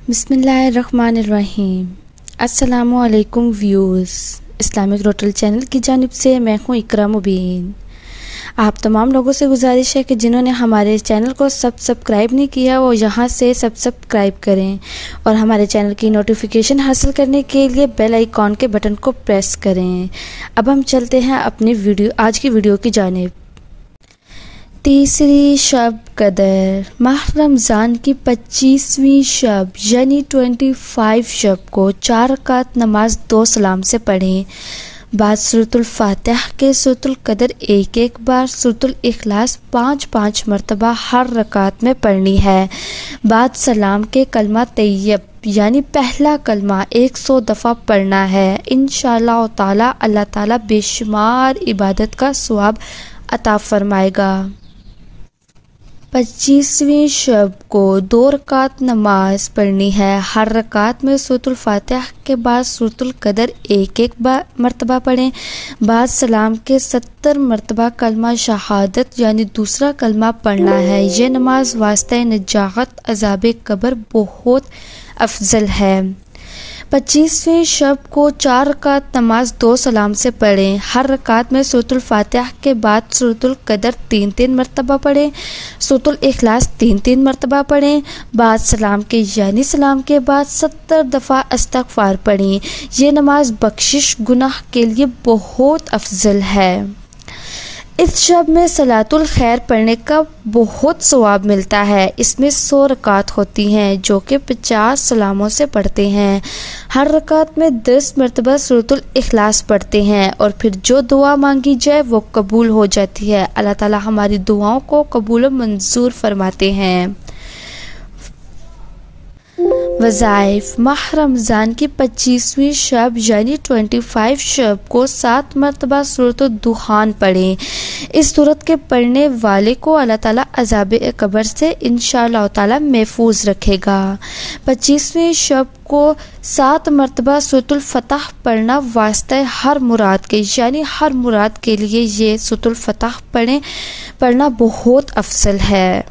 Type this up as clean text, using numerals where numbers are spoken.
بسم اللہ الرحمن الرحیم۔ السلام علیکم ویوز، اسلامک روٹن چینل کی جانب سے میں ہوں اقرا مبین۔ آپ تمام لوگوں سے گزارش ہے کہ جنہوں نے ہمارے چینل کو سبسکرائب نہیں کیا وہ یہاں سے سبسکرائب کریں اور ہمارے چینل کی نوٹیفیکیشن حاصل کرنے کے لیے بیل آئیکن کے بٹن کو پریس کریں۔ اب ہم چلتے ہیں اپنی آج کی ویڈیو کی جانب۔ تیسری شب قدر، ماہ رمضان کی 25ویں شب یعنی 25 شب کو 4 رکعت نماز 2 سلام سے پڑھیں۔ بعد سورۃ الفاتحہ کے سورۃ القدر ایک بار، سورۃ الاخلاص 5 مرتبہ ہر رکعت میں پڑھنی ہے۔ بعد سلام کے کلمہ طیب یعنی پہلا کلمہ 100 دفعہ پڑھنا ہے۔ انشاءاللہ تعالی اللہ تعالی بے شمار عبادت کا ثواب عطا فرمائے گا۔ 25ویں شب کو 2 رکعت نماز پڑھنی ہے۔ ہر رکعت میں سورۃ الفاتحہ کے بعد سورۃ القدر ایک مرتبہ پڑھیں۔ بعد سلام کے 70 مرتبہ کلمہ شہادت یعنی دوسرا کلمہ پڑھنا ہے۔ یہ نماز واسطہ نجات عذاب قبر بہت افضل ہے۔ 25ویں شب کو 4 رکعت نماز 2 سلام سے پڑھیں۔ ہر رکعت میں سورۃ الفاتحہ کے بعد سورۃ القدر 3 مرتبہ پڑھیں۔ سورۃ الاخلاص 3 مرتبہ پڑھیں۔ بعد سلام کے یعنی سلام کے بعد 70 دفعہ استغفار پڑھیں۔ یہ نماز بخشش گناہ کے لیے بہت افضل ہے۔ اس شب میں صلاۃ الخیر پڑھنے کا بہت ثواب ملتا ہے۔ اس میں 100 رکعت ہوتی ہیں جو کہ 50 سلاموں سے پڑھتے ہیں۔ ہر رکعت میں 10 مرتبہ سورۃ الاخلاص پڑھتے ہیں اور پھر جو دعا مانگی جائے وہ قبول ہو جاتی ہے۔ اللہ تعالی ہماری دعاؤں کو قبول و منظور فرماتے ہیں۔ وظائف، ماہ رمضان کی 25ویں شب یعنی 25 شب کو 7 مرتبہ سورۃ الدخان پڑھیں۔ اس سورت کے پڑھنے والے کو اللہ تعالیٰ عذاب قبر سے انشاءاللہ تعالیٰ محفوظ رکھے گا۔ 25ویں شب کو 7 مرتبہ سورۃ الفتح پڑھنا واسطہ ہر مراد کے یعنی ہر مراد کے لیے یہ سورۃ الفتح پڑھنا بہت افضل ہے۔